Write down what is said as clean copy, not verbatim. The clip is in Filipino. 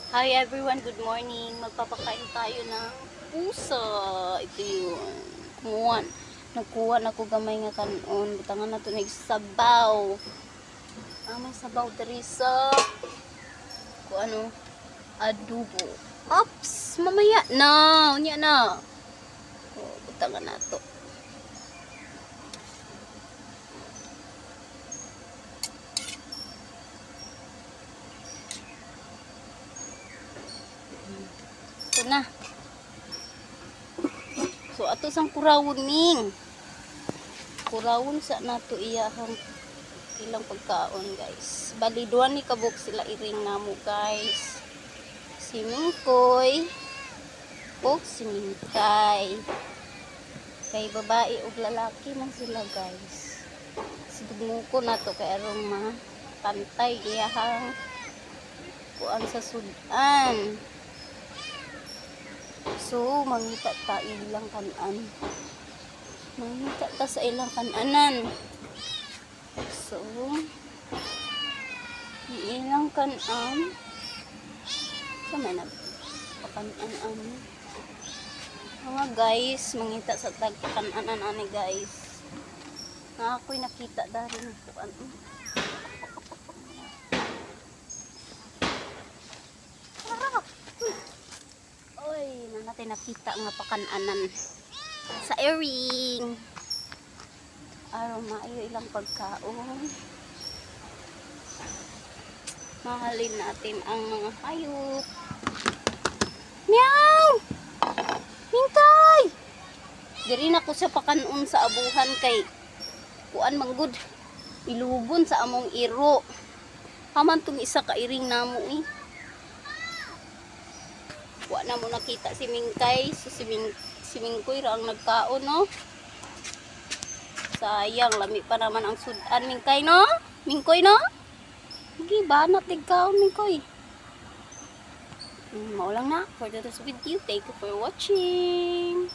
Hi everyone, good morning. Magpapakain tayo ng pusa. Ito yun. Nagkuha na ko gamay nga kanon. Butangan na ito nagsabaw. May sabaw diri sa adobo. Ops! Mamaya na! Unya na! Butangan na ito. Ito na. So, ato sang kurawon ning. Kurawon sa nato iyahang ilang pagkaon, guys. Bali, duwan ni kabuk sila iring namo, guys. Si Mingkoy o si Mingkay. Kay babae o lalaki man sila, guys. Siguro ko na to kay arong pantay iyahang kuan sa sudan. So, mangita ta ilang kanan. Mangita ta sa ilang kananan. So, ilang kanan. Sama na. Pakanan mga guys, mangita sa tagkananan ani guys. Na ako'y nakita dahil ng kuan. Na natin nakita nga pakananan sa airing araw maayo ilang pagkaon. Mahalin natin ang mga hayop. Meow! Mingkay! Diri na ko sa pakanon sa abuhan kay kuan manggod ilugon sa among iro. Haman tong isa ka iring namo eh. Wa na mo nakita si Mingkay, so si Mingkoy ra ang nagkaon no. Sayang lami pa naman ang sudan Mingkay no? Mingkoy no? Gi banat tigkaon Mingkoy. Mao lang na for today's video. Thank you for watching.